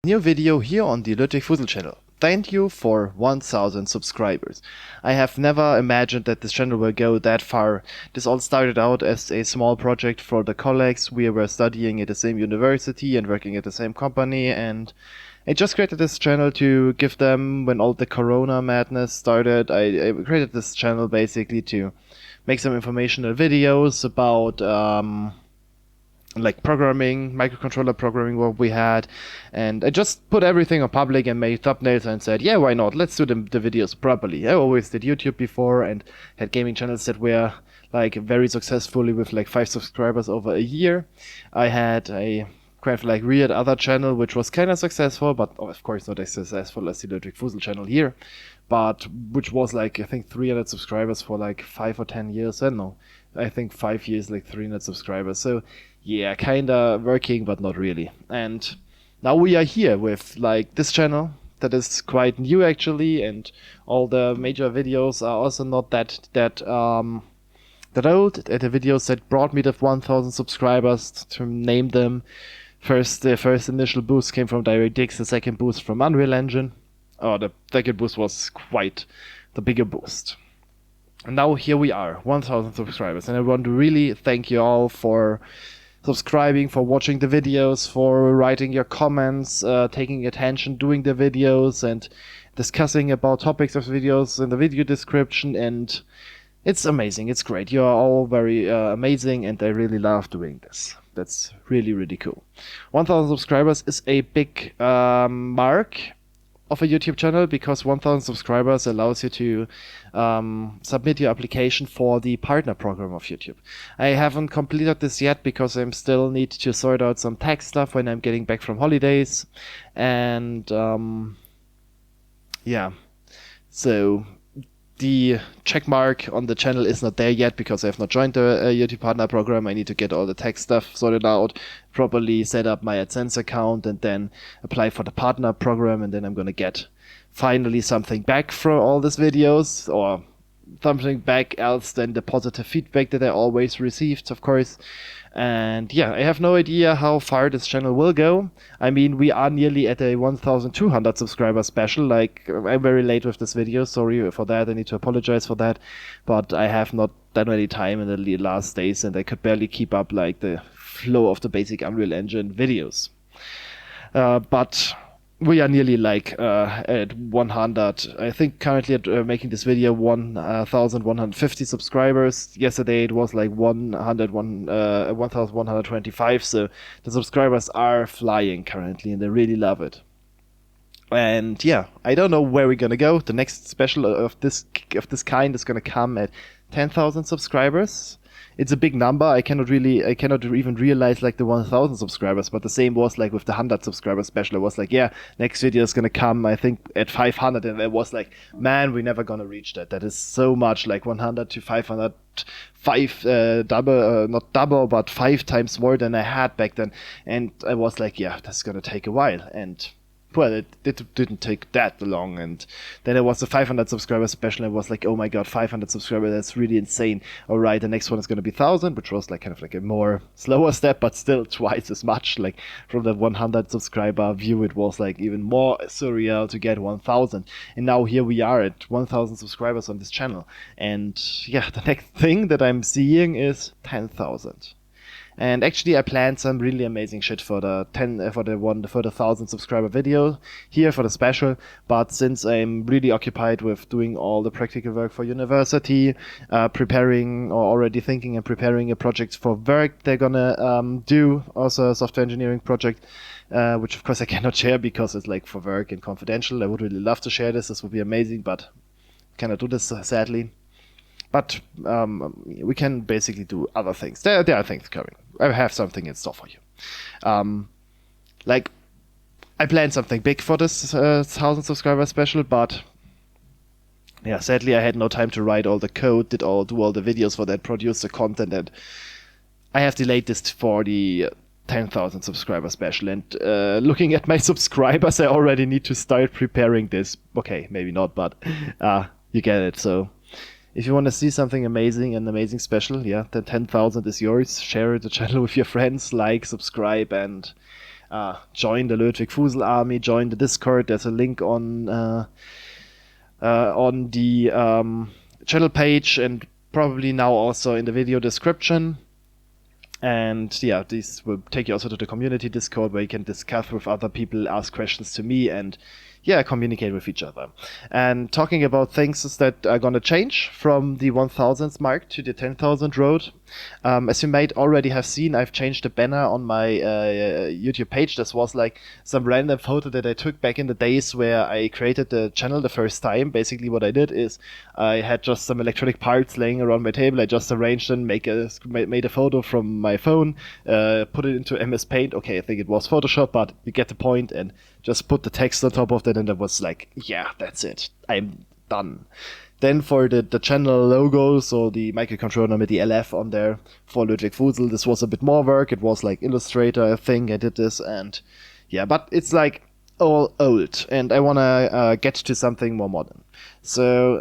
New video here on the Ludwig Fusel channel. Thank you for 1000 subscribers. I have never imagined that this channel will go that far. This all started out as a small project for the colleagues. We were studying at the same university and working at the same company, and I just created this channel to give them, when all the corona madness started, I created this channel basically to make some informational videos about like programming, microcontroller programming, what we had, and I just put everything on public and made thumbnails and said, yeah, why not, let's do the videos properly. I always did YouTube before and had gaming channels that were like very successfully with like 5 subscribers over a year. I had a kind of like weird other channel which was kind of successful, but of course not as successful as the Ludwig Fusel channel here, but which was like I think 300 subscribers for like 5 or 10 years. I don't know, I think 5 years, like 300 subscribers. So yeah, kinda working, but not really. And now we are here with like this channel that is quite new actually, and all the major videos are also not that old. The videos that brought me to 1000 subscribers, to name them, the first initial boost came from DirectX, the second boost from Unreal Engine. Oh, the second boost was quite the bigger boost. And now here we are, 1000 subscribers, and I want to really thank you all for subscribing, for watching the videos, for writing your comments, taking attention, doing the videos, and discussing about topics of videos in the video description. And it's amazing, it's great. You are all very amazing, and I really love doing this. That's really, really cool. 1000 subscribers is a big mark of a YouTube channel, because 1000 subscribers allows you to submit your application for the partner program of YouTube. I haven't completed this yet because I still need to sort out some tax stuff when I'm getting back from holidays, and yeah, so the check mark on the channel is not there yet because I have not joined the YouTube partner program. I need to get all the tax stuff sorted out, properly set up my AdSense account, and then apply for the partner program, and then I'm gonna get finally something back from all these videos, or something back else than the positive feedback that I always received, of course. And yeah, I have no idea how far this channel will go. I mean, we are nearly at a 1200 subscriber special. Like, I'm very late with this video, sorry for that, I need to apologize for that, but I have not that many time in the last days, and I could barely keep up like the flow of the basic Unreal Engine videos. But we are nearly like at 100. I think currently at making this video 1150 subscribers. Yesterday it was like 1125. So the subscribers are flying currently, and I really love it. And yeah, I don't know where we're gonna go. The next special of this kind is gonna come at 10,000 subscribers. It's a big number. I cannot even realize like the 1000 subscribers, but the same was like with the 100 subscriber special. I was like, yeah, next video is gonna come, I think, at 500, and I was like, man, we're never gonna reach that. That is so much, like 100 to 500, not double, but 5 times more than I had back then. And I was like, yeah, that's gonna take a while. And well, it didn't take that long, and then there was the 500 subscriber special, and I was like, oh my god, 500 subscribers, that's really insane. Alright, the next one is going to be 1000, which was like kind of like a more slower step, but still twice as much. Like from that 100 subscriber view, it was like even more surreal to get 1000, and now here we are at 1000 subscribers on this channel. And yeah, the next thing that I'm seeing is 10,000. And actually I planned some really amazing shit for the 1000 subscriber video here for the special, but since I'm really occupied with doing all the practical work for university, preparing or already thinking and preparing a project for work they're gonna do, also a software engineering project, which of course I cannot share because it's like for work and confidential. I would really love to share this would be amazing, but cannot do this sadly. But we can basically do other things. There are things coming. I have something in store for you. Like, I planned something big for this 1000 subscriber special, but yeah, sadly I had no time to write all the code, do all the videos for that, produce the content, and I have delayed this for the 10,000 subscriber special. And looking at my subscribers, I already need to start preparing this. Okay, maybe not, but you get it. So if you want to see something amazing, an amazing special, yeah, then 10,000 is yours. Share the channel with your friends, like, subscribe, and join the Ludwig Fusel army, join the Discord. There's a link on the channel page, and probably now also in the video description. And yeah, this will take you also to the community Discord, where you can discuss with other people, ask questions to me, and yeah, communicate with each other. And talking about things that are gonna change from the 1000s mark to the 10,000 road. As you might already have seen, I've changed the banner on my YouTube page. This was like some random photo that I took back in the days where I created the channel the first time. Basically what I did is I had just some electronic parts laying around my table. I just arranged them, made a photo from my phone, put it into MS Paint. Okay, I think it was Photoshop, but you get the point, and just put the text on top of that, and it was like, yeah, that's it. I'm done. Then for the channel logo, so the microcontroller with the LF on there for Ludwig Fusel, this was a bit more work. It was like Illustrator, I think I did this, and yeah, but it's like all old, and I want to get to something more modern. So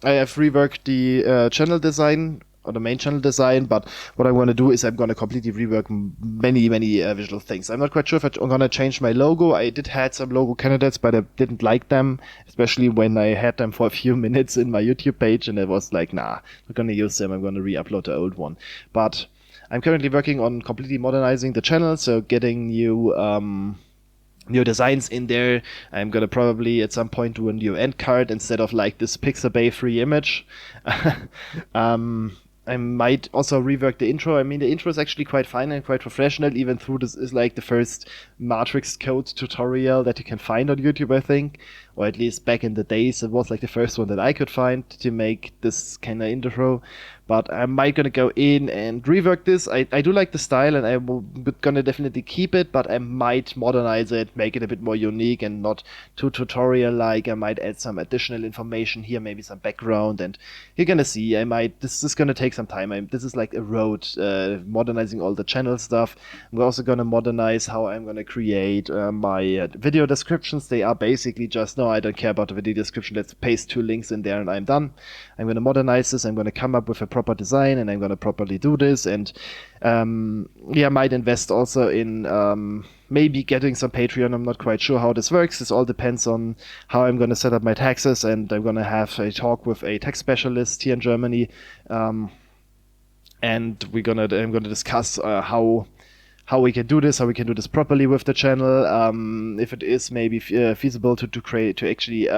I have reworked the channel design, or the main channel design, but what I want to do is I'm going to completely rework many visual things. I'm not quite sure if I'm going to change my logo. I did had some logo candidates, but I didn't like them, especially when I had them for a few minutes in my YouTube page, and it was like, nah, I'm not going to use them. I'm going to re-upload the old one. But I'm currently working on completely modernizing the channel, so getting new designs in there. I'm gonna probably at some point do a new end card instead of like this Pixabay free image. I might also rework the intro. I mean, the intro is actually quite fine and quite professional, even though this is like the first Matrix code tutorial that you can find on YouTube, I think. Or at least back in the days, it was like the first one that I could find to make this kind of intro. But I might gonna go in and rework this. I do like the style, and I'm gonna definitely keep it, but I might modernize it, make it a bit more unique and not too tutorial-like. I might add some additional information here, maybe some background, and you're gonna see. This is gonna take some time. This is like a road, modernizing all the channel stuff. I'm also gonna modernize how I'm gonna create my video descriptions. They are basically just, no, I don't care about the video description. Let's paste 2 links in there and I'm done. I'm gonna modernize this. I'm gonna come up with a proper design, and I'm gonna properly do this, and might invest also in maybe getting some Patreon. I'm not quite sure how this works. This all depends on how I'm gonna set up my taxes, and I'm gonna have a talk with a tax specialist here in Germany, and I'm gonna discuss how we can do this, how we can do this properly with the channel, if it is maybe feasible to actually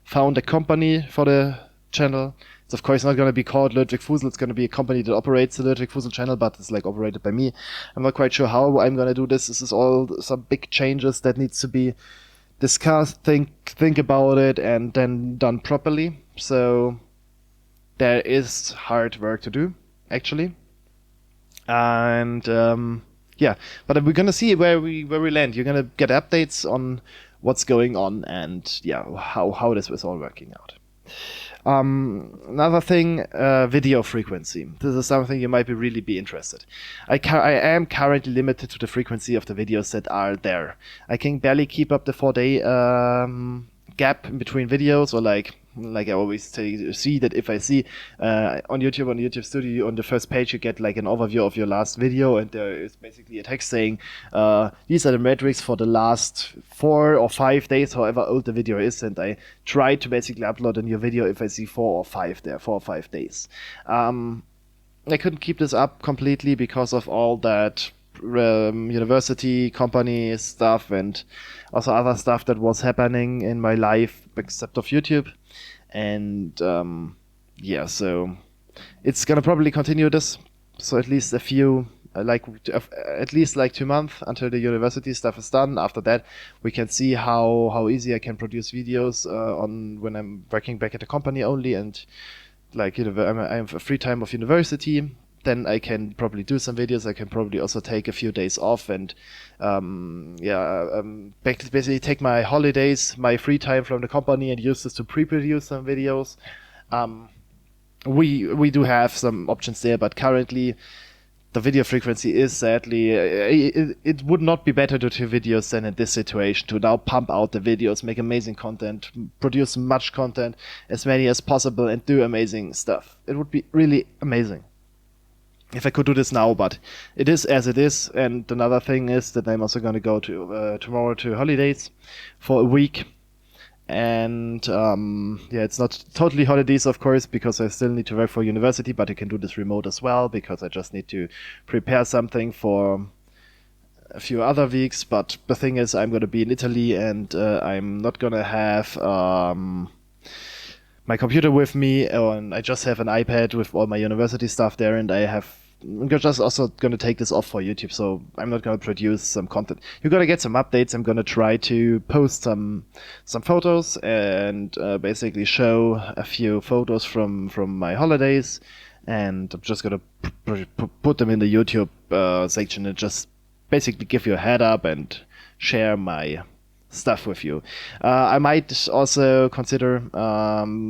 found a company for the channel. It's of course not going to be called Ludwig Fusel. It's going to be a company that operates the Ludwig Fusel channel, but it's like operated by me. I'm not quite sure how I'm going to do this. This is all some big changes that needs to be discussed, think about it, and then done properly. So there is hard work to do, actually. And but we're gonna see where we land. You're gonna get updates on what's going on, and how this is all working out. Another thing, video frequency. This is something you might really be interested. I am currently limited to the frequency of the videos that are there. I can barely keep up the 4-day gap in between videos, or like I always see that if I see on YouTube Studio, on the first page you get like an overview of your last video, and there is basically a text saying these are the metrics for the last 4 or 5 days, however old the video is, and I try to basically upload a new video if I see 4 or 5 days. I couldn't keep this up completely because of all that university company stuff and also other stuff that was happening in my life except of YouTube, and so it's gonna probably continue this, so at least a few at least 2 months until the university stuff is done. After that we can see how easy I can produce videos on when I'm working back at the company only, and I have a free time of university. Then I can probably do some videos. I can probably also take a few days off and basically take my holidays, my free time from the company, and use this to pre-produce some videos. We do have some options there, but currently the video frequency is sadly, it would not be better to do videos than in this situation, to now pump out the videos, make amazing content, produce much content, as many as possible, and do amazing stuff. It would be really amazing. if I could do this now, but it is as it is. And another thing is that I'm also going to go to tomorrow to holidays for a week. And yeah, it's not totally holidays, of course, because I still need to work for university, but I can do this remote as well, because I just need to prepare something for a few other weeks. But the thing is, I'm going to be in Italy, and I'm not going to have my computer with me, and I just have an iPad with all my university stuff there, and I'm just also going to take this off for YouTube, so I'm not going to produce some content. You're going to get some updates. I'm going to try to post some photos and basically show a few photos from my holidays, and I'm just going to put them in the YouTube section and just basically give you a head up and share my stuff with you. I might also consider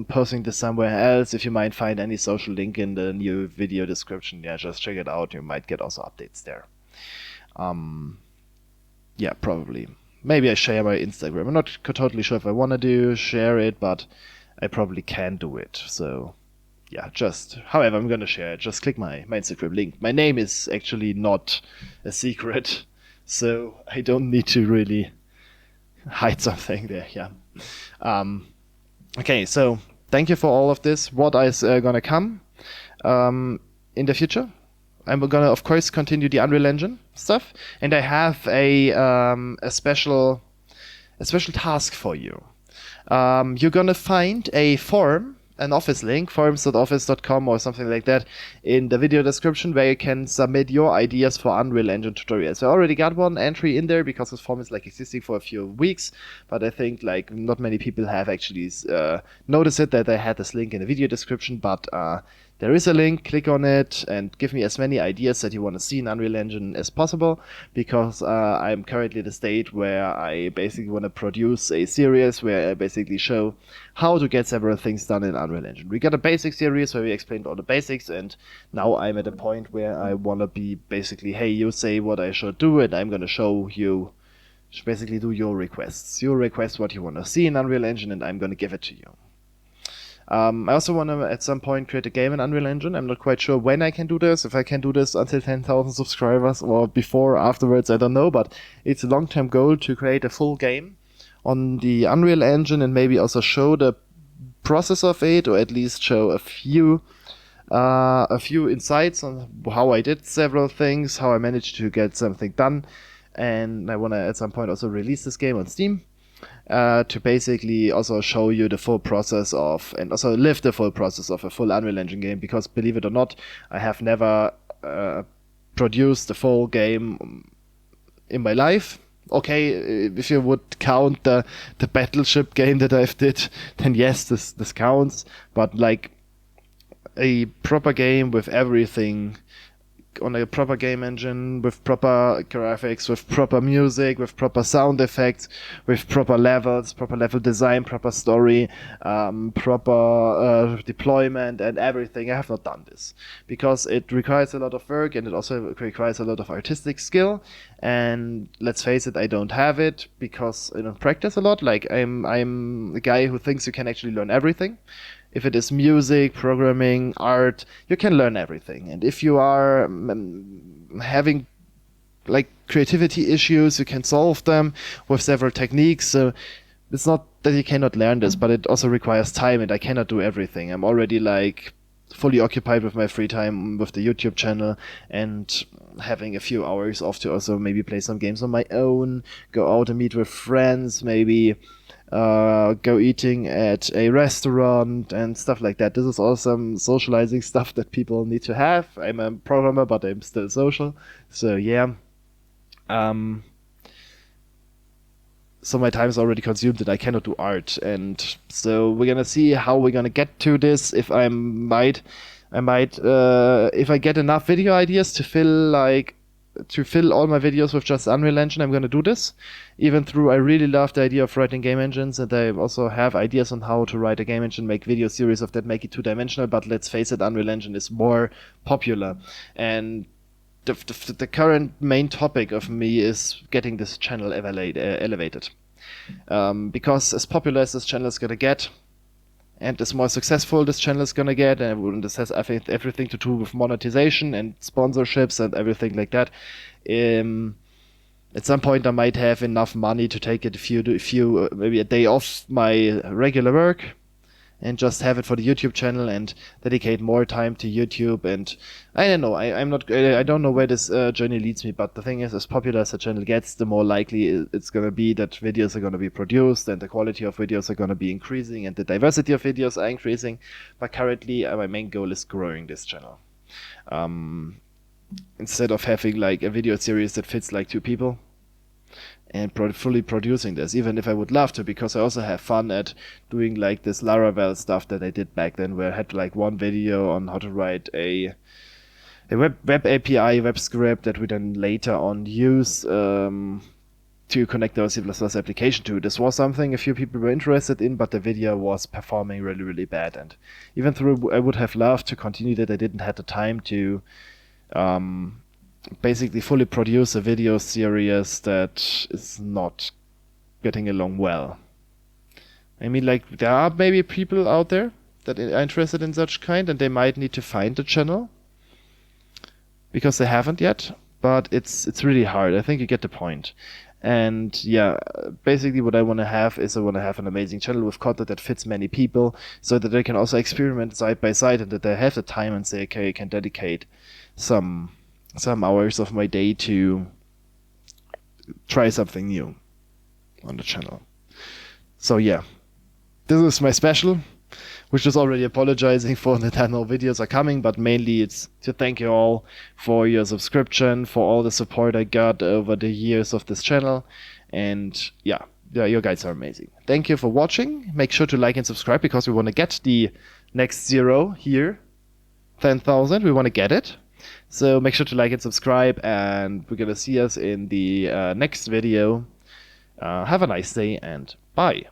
posting this somewhere else. If you might find any social link in the new video description, yeah, just check it out. You might get also updates there. Yeah, probably. Maybe I share my Instagram. I'm not totally sure if I want to share it, but I probably can do it. So yeah, however, I'm gonna share it. Just click my Instagram link. My name is actually not a secret, so I don't need to really hide something there. Yeah. Okay, so thank you for all of this. What is gonna come in the future? I'm gonna, of course, continue the Unreal Engine stuff, and I have a special task for you. You're gonna find a form, an office link, forums.office.com or something like that, in the video description, where you can submit your ideas for Unreal Engine tutorials. I already got one entry in there because this form is like existing for a few weeks, but I think like not many people have actually noticed it, that I had this link in the video description. But there is a link. Click on it and give me as many ideas that you want to see in Unreal Engine as possible, because I'm currently at the state where I basically want to produce a series where I basically show how to get several things done in Unreal Engine. We got a basic series where we explained all the basics, and now I'm at a point where I want to be basically, hey, you say what I should do, and I'm going to show you, basically do your requests. You request what you want to see in Unreal Engine, and I'm going to give it to you. I also want to, at some point, create a game in Unreal Engine. I'm not quite sure when I can do this, if I can do this until 10,000 subscribers or before, afterwards, I don't know, but it's a long-term goal to create a full game on the Unreal Engine, and maybe also show the process of it, or at least show a few insights on how I did several things, how I managed to get something done. And I want to, at some point, also release this game on Steam. To basically also show you the full process of, and also live the full process of a full Unreal Engine game, because believe it or not, I have never produced a full game in my life. Okay, if you would count the Battleship game that I've did, then yes, this counts. But like a proper game with everything on a proper game engine, with proper graphics, with proper music, with proper sound effects, with proper levels, proper level design, proper story, proper deployment and everything. I have not done this because it requires a lot of work, and it also requires a lot of artistic skill. And let's face it, I don't have it because I don't practice a lot. Like I'm a guy who thinks you can actually learn everything. If it is music, programming, art, you can learn everything. And if you are having like creativity issues, you can solve them with several techniques. So it's not that you cannot learn this, but it also requires time, and I cannot do everything. I'm already like fully occupied with my free time with the YouTube channel, and having a few hours off to also maybe play some games on my own, go out and meet with friends, maybe go eating at a restaurant and stuff like that. This is all some socializing stuff that people need to have. I'm a programmer, but I'm still social. So yeah. So my time is already consumed and I cannot do art. And so we're gonna see how we're gonna get to this. If I might, if I get enough video ideas to fill all my videos with just Unreal Engine, I'm gonna do this. Even though I really love the idea of writing game engines, and I also have ideas on how to write a game engine, make video series of that, make it two-dimensional, but let's face it, Unreal Engine is more popular. And the current main topic of me is getting this channel elevated. Because as popular as this channel is gonna get, and the more successful this channel is gonna get, and this has, I think, everything to do with monetization and sponsorships and everything like that. At some point, I might have enough money to take it maybe a day off my regular work, and just have it for the YouTube channel and dedicate more time to YouTube. And I don't know, I don't know where this journey leads me, but the thing is, as popular as the channel gets, the more likely it's gonna be that videos are gonna be produced, and the quality of videos are gonna be increasing, and the diversity of videos are increasing. But currently, my main goal is growing this channel. Instead of having like a video series that fits like 2 people, and fully producing this, even if I would love to, because I also have fun at doing like this Laravel stuff that I did back then, where I had like one video on how to write a web API, web script that we then later on use to connect our C++ application to. This was something a few people were interested in, but the video was performing really, really bad. And even though I would have loved to continue that, I didn't have the time to basically fully produce a video series that is not getting along well. I mean, like, there are maybe people out there that are interested in such kind, and they might need to find the channel because they haven't yet, but it's really hard. I think you get the point. And yeah, basically what I want to have is I want to have an amazing channel with content that fits many people, so that they can also experiment side by side, and that they have the time and say, okay, I can dedicate some hours of my day to try something new on the channel. So yeah, this is my special, which is already apologizing for that no videos are coming, but mainly it's to thank you all for your subscription, for all the support I got over the years of this channel. And yeah, you guys are amazing. Thank you for watching. Make sure to like and subscribe, because we want to get the next 0 here, 10,000. We want to get it. So make sure to like and subscribe, and we're gonna see us in the next video. Have a nice day, and bye.